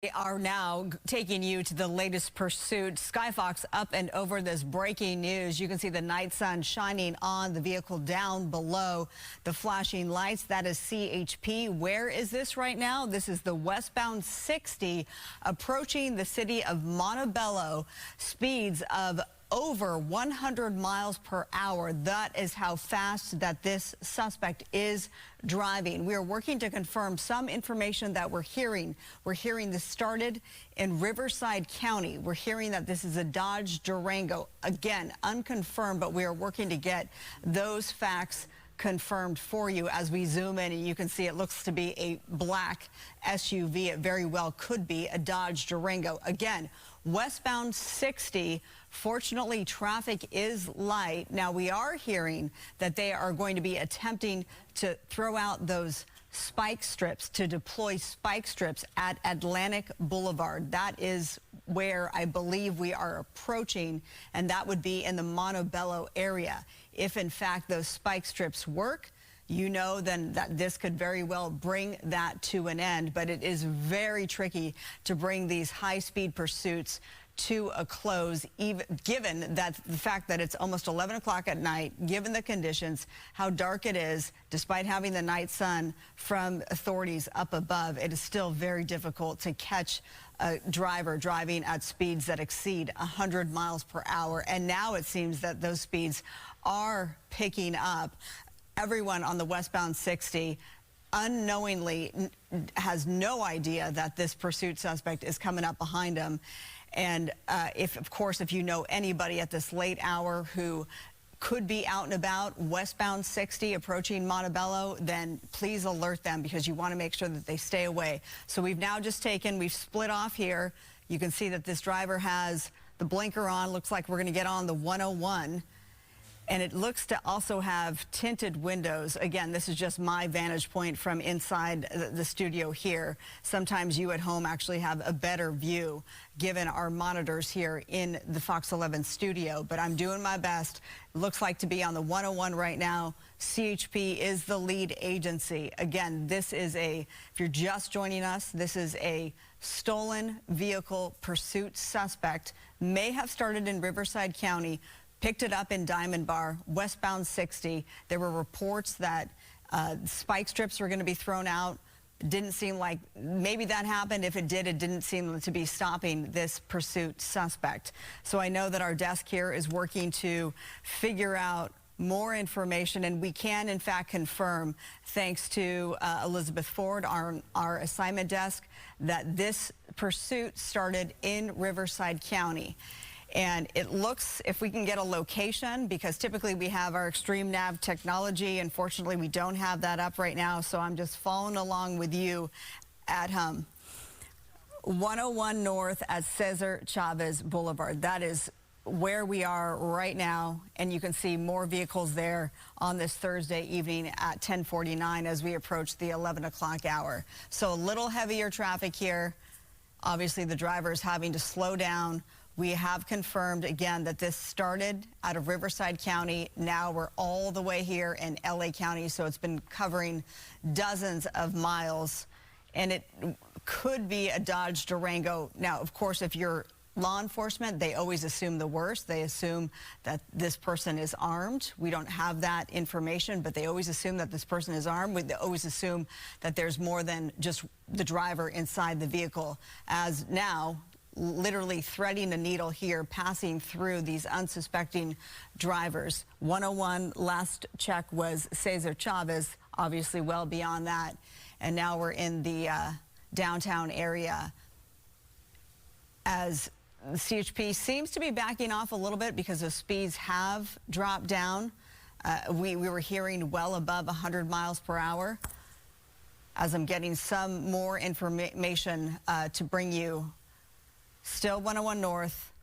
We are now taking you to the latest pursuit. Skyfox up and over this breaking news. You can see the night sun shining on the vehicle down below the flashing lights. That is CHP. Where is this right now? This is the westbound 60 approaching the city of Montebello. Speeds of over 100 miles per hour. That is how fast that this suspect is driving. We are working to confirm some information that we're hearing. We're hearing this started in Riverside County. We're hearing that this is a Dodge Durango. Again, unconfirmed, but we are working to get those facts confirmed for you as we zoom in, and you can see it looks to be a black SUV. It very well could be a Dodge Durango. Again, westbound 60. Fortunately, traffic is light. Now, we are hearing that they are going to be attempting to throw out those spike strips, to deploy spike strips at Atlantic Boulevard. That is where I believe we are approaching, and that would be in the Montebello area. If, in fact, those spike strips work, you know then that this could very well bring that to an end. But it is very tricky to bring these high-speed pursuits to a close, even given that the fact that it's almost 11 o'clock at night, given the conditions, how dark it is, despite having the night sun from authorities up above, it is still very difficult to catch a driver driving at speeds that exceed 100 miles per hour. And now it seems that those speeds are picking up. Everyone on the westbound 60 unknowingly has no idea that this pursuit suspect is coming up behind him. And of course, if you know anybody at this late hour who could be out and about westbound 60 approaching Montebello, then please alert them, because you want to make sure that they stay away. So we've split off here. You can see that this driver has the blinker on. Looks like we're going to get on the 101. And it looks to also have tinted windows. Again, this is just my vantage point from inside the studio here. Sometimes you at home actually have a better view given our monitors here in the Fox 11 studio. But I'm doing my best. It looks like to be on the 101 right now. CHP is the lead agency. Again, this is if you're just joining us, this is a stolen vehicle pursuit suspect. May have started in Riverside County, picked it up in Diamond Bar, westbound 60. There were reports that spike strips were going to be thrown out. Didn't seem like maybe that happened. If it did, it didn't seem to be stopping this pursuit suspect. So I know that our desk here is working to figure out more information, and we can in fact confirm, thanks to Elizabeth Ford, our assignment desk, that this pursuit started in Riverside County. And it looks, if we can get a location, because typically we have our extreme nav technology. Unfortunately, we don't have that up right now, so I'm just following along with you at 101 North at Cesar Chavez Boulevard. That is where we are right now, and you can see more vehicles there on this Thursday evening at 10:49 as we approach the 11 o'clock hour. So a little heavier traffic here. Obviously, the driver is having to slow down. We have confirmed, again, that this started out of Riverside County. Now we're all the way here in LA County, so it's been covering dozens of miles, and it could be a Dodge Durango. Now, of course, if you're law enforcement, they always assume the worst. They assume that this person is armed. We don't have that information, but they always assume that this person is armed. They always assume that there's more than just the driver inside the vehicle, as now literally threading a needle here, passing through these unsuspecting drivers. 101, last check, was Cesar Chavez, obviously well beyond that. And now we're in the downtown area, as the CHP seems to be backing off a little bit because the speeds have dropped down. We were hearing well above 100 miles per hour. As I'm getting some more information to bring you. Still 101 North,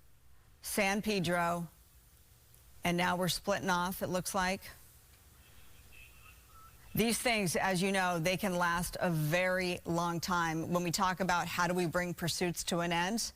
San Pedro, and now we're splitting off, it looks like. These things, as you know, they can last a very long time. When we talk about how do we bring pursuits to an end,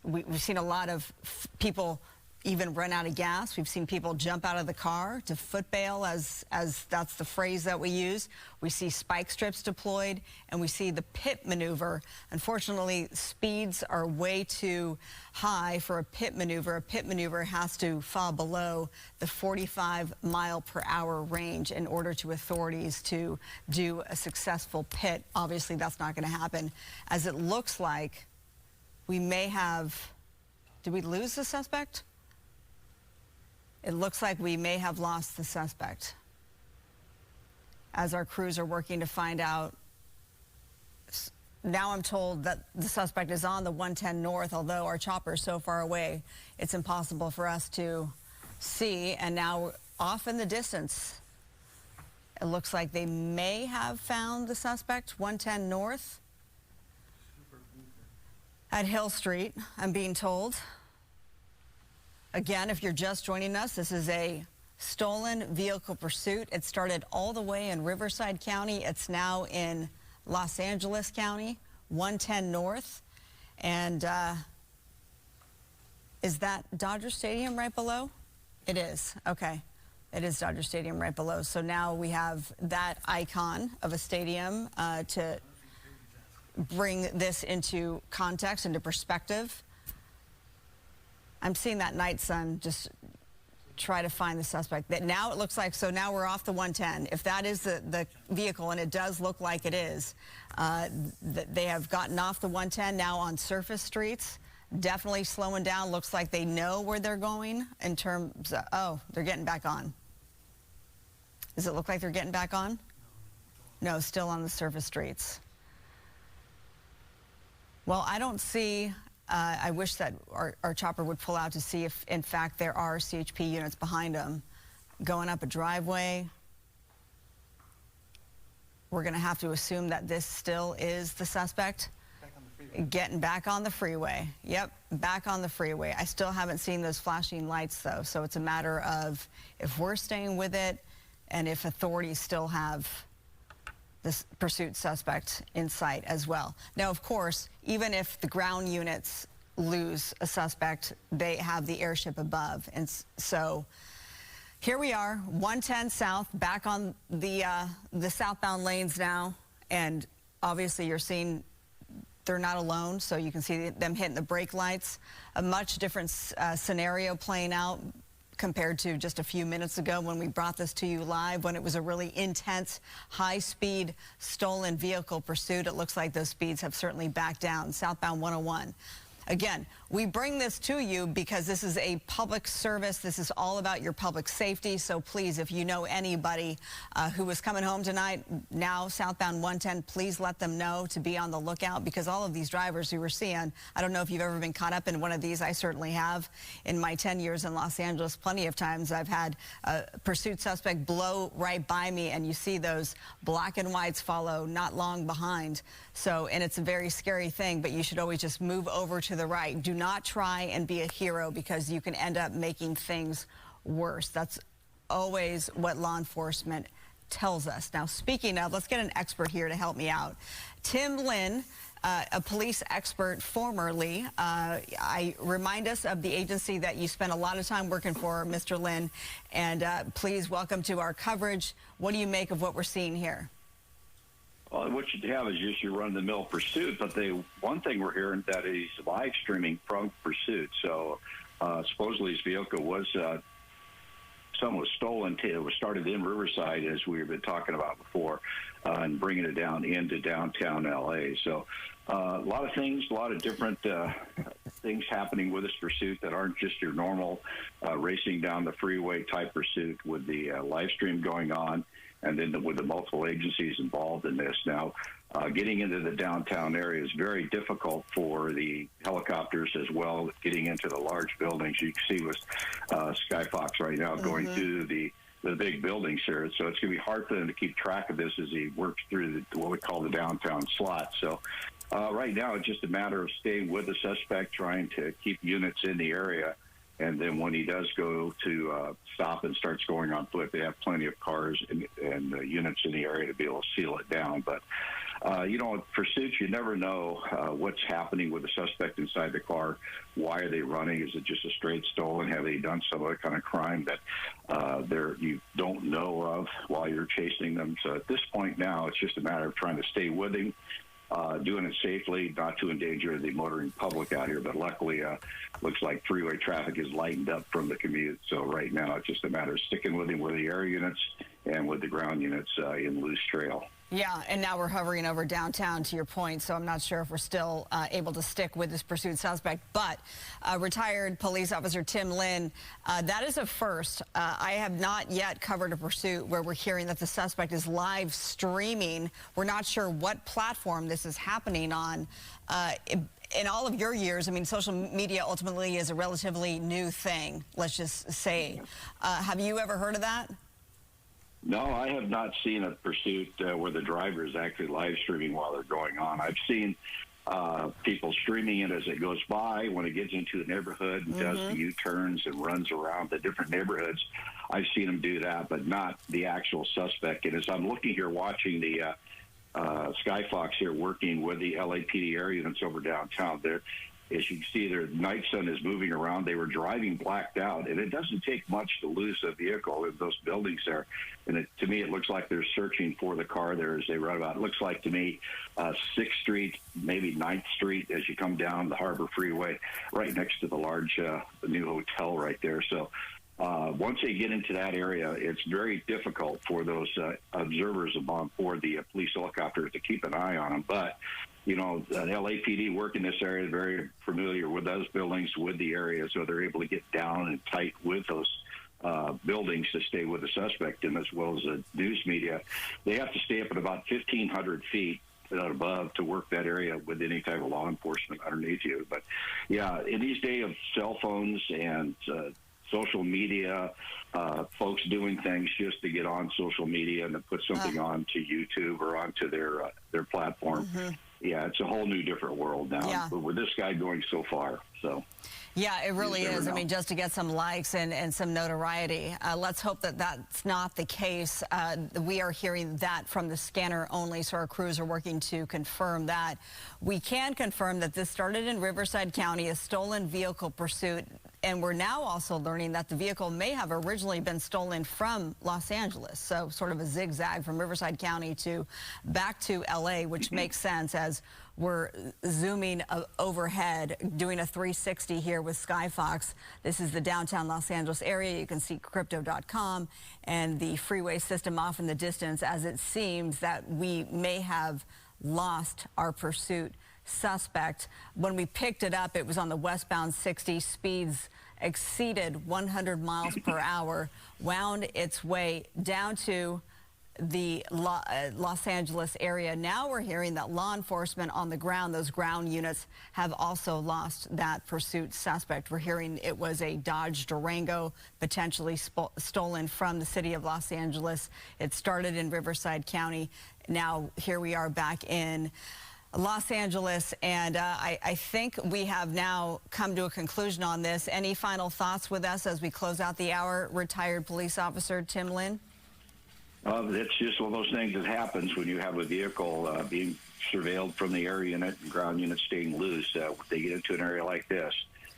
we've seen a lot of people even run out of gas. We've seen people jump out of the car to foot bail, as that's the phrase that we use. We see spike strips deployed, and we see the pit maneuver. Unfortunately, speeds are way too high for a pit maneuver. A pit maneuver has to fall below the 45-mile-per-hour range in order to authorities to do a successful pit. Obviously, that's not going to happen, as it looks like we may have... Did we lose the suspect? It looks like we may have lost the suspect, as our crews are working to find out. Now I'm told that the suspect is on the 110 North, although our chopper is so far away, it's impossible for us to see. And now off in the distance, it looks like they may have found the suspect, 110 North at Hill Street, I'm being told. Again, if you're just joining us, this is a stolen vehicle pursuit. It started all the way in Riverside County. It's now in Los Angeles County, 110 North. And is that Dodger Stadium right below? It is. Okay. It is Dodger Stadium right below. So now we have that icon of a stadium to bring this into context, into perspective. I'm seeing that night sun just try to find the suspect. That now it looks like, so now we're off the 110. If that is the vehicle, and it does look like it is, they have gotten off the 110 now on surface streets, definitely slowing down. Looks like they know where they're going in terms of, oh, they're getting back on. Does it look like they're getting back on? No, still on the surface streets. Well, I don't see, I wish that our chopper would pull out to see if, in fact, there are CHP units behind them going up a driveway. We're going to have to assume that this still is the suspect. Getting back on the freeway. Yep, back on the freeway. I still haven't seen those flashing lights, though, so it's a matter of if we're staying with it and if authorities still have this pursuit suspect in sight as well. Now, of course, even if the ground units lose a suspect, they have the airship above. And so here we are, 110 South, back on the southbound lanes now. And obviously you're seeing they're not alone, so you can see them hitting the brake lights. A much different scenario playing out compared to just a few minutes ago when we brought this to you live, when it was a really intense, high-speed, stolen vehicle pursuit. It looks like those speeds have certainly backed down. Southbound 101. Again, we bring this to you because this is a public service. This is all about your public safety. So please, if you know anybody who was coming home tonight, now southbound 110, please let them know to be on the lookout, because all of these drivers who we're seeing, I don't know if you've ever been caught up in one of these. I certainly have. In my 10 years in Los Angeles, plenty of times I've had a pursuit suspect blow right by me, and you see those black and whites follow not long behind. So, and it's a very scary thing, but you should always just move over to the right. Do not try and be a hero, because you can end up making things worse. That's always what law enforcement tells us. Now, speaking of, let's get an expert here to help me out. Tim Lynn, a police expert formerly. I remind us of the agency that you spent a lot of time working for, Mr. Lynn, and please welcome to our coverage. What do you make of what we're seeing here? Well, what you have is just your run-of-the-mill pursuit, but one thing we're hearing that he's live streaming from pursuit. So supposedly his vehicle was, some was stolen. It was started in Riverside, as we've been talking about before, and bringing it down into downtown L.A. So a lot of things, a lot of different things happening with this pursuit that aren't just your normal racing down the freeway type pursuit, with the live stream going on. And then with the multiple agencies involved in this now, getting into the downtown area is very difficult for the helicopters as well. Getting into the large buildings, you can see with Skyfox right now going through the big buildings here. So it's going to be hard for them to keep track of this as he works through what we call the downtown slot. So right now it's just a matter of staying with the suspect, trying to keep units in the area. And then when he does go to stop and starts going on foot, they have plenty of cars and units in the area to be able to seal it down. But, pursuits, you never know what's happening with the suspect inside the car. Why are they running? Is it just a straight stolen? Have they done some other kind of crime that you don't know of while you're chasing them? So at this point now, it's just a matter of trying to stay with him. Doing it safely, not to endanger the motoring public out here. But luckily, looks like freeway traffic is lightened up from the commute. So right now, it's just a matter of sticking with him with the air units and with the ground units in Loose Trail. Yeah, and now we're hovering over downtown, to your point, so I'm not sure if we're still able to stick with this pursued suspect. But retired police officer Tim Lynn, that is a first. I have not yet covered a pursuit where we're hearing that the suspect is live streaming. We're not sure what platform this is happening on. In all of your years, I mean, social media ultimately is a relatively new thing, let's just say. Have you ever heard of that? No, I have not seen a pursuit where the driver is actually live streaming while they're going on. I've seen people streaming it as it goes by when it gets into the neighborhood and does the U-turns and runs around the different neighborhoods. I've seen them do that, but not the actual suspect. And as I'm looking here watching the Skyfox here working with the LAPD area units over downtown, there, as you can see, their night sun is moving around. They were driving blacked out, and it doesn't take much to lose a vehicle in those buildings there. And to me, it looks like they're searching for the car there as they run about. It looks like to me 6th Street, maybe 9th Street as you come down the Harbor Freeway, right next to the large new hotel right there. So once they get into that area, it's very difficult for those observers on board the police helicopters to keep an eye on them. But the LAPD work in this area is very familiar with those buildings, with the area, so they're able to get down and tight with those buildings to stay with the suspect. And as well as the news media, they have to stay up at about 1,500 feet above to work that area with any type of law enforcement underneath you. But yeah, in these days of cell phones and social media, folks doing things just to get on social media and to put something onto YouTube or onto their platform. Yeah, it's a whole new different world now. But with this guy going so far, so. Yeah, it really is. I mean, just to get some likes and some notoriety. Let's hope that that's not the case. We are hearing that from the scanner only, so our crews are working to confirm that. We can confirm that this started in Riverside County, a stolen vehicle pursuit. And we're now also learning that the vehicle may have originally been stolen from Los Angeles. So sort of a zigzag from Riverside County to back to LA, which makes sense as we're zooming overhead, doing a 360 here with Skyfox. This is the downtown Los Angeles area. You can see crypto.com and the freeway system off in the distance, as it seems that we may have lost our pursuit suspect. When we picked it up, it was on the westbound 60. Speeds exceeded 100 miles per hour, wound its way down to the Los Angeles area. Now we're hearing that law enforcement on the ground, those ground units, have also lost that pursuit suspect. We're hearing it was a Dodge Durango, potentially stolen from the city of Los Angeles. It started in Riverside County. Now here we are back in Los Angeles, and I think we have now come to a conclusion on this. Any final thoughts with us as we close out the hour, retired police officer Tim Lynn? It's just one of those things that happens when you have a vehicle being surveilled from the air unit and ground unit staying loose. They get into an area like this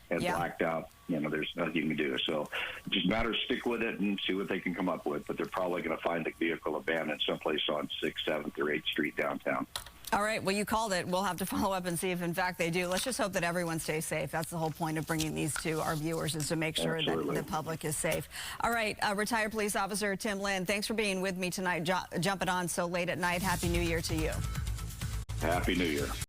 and blacked out. There's nothing you can do. So it just matters, stick with it and see what they can come up with. But they're probably going to find the vehicle abandoned someplace on 6th, 7th, or 8th Street downtown. All right, well, you called it. We'll have to follow up and see if, in fact, they do. Let's just hope that everyone stays safe. That's the whole point of bringing these to our viewers, is to make sure that the public is safe. All right, retired police officer Tim Lynn, thanks for being with me tonight, jumping on so late at night. Happy New Year to you. Happy New Year.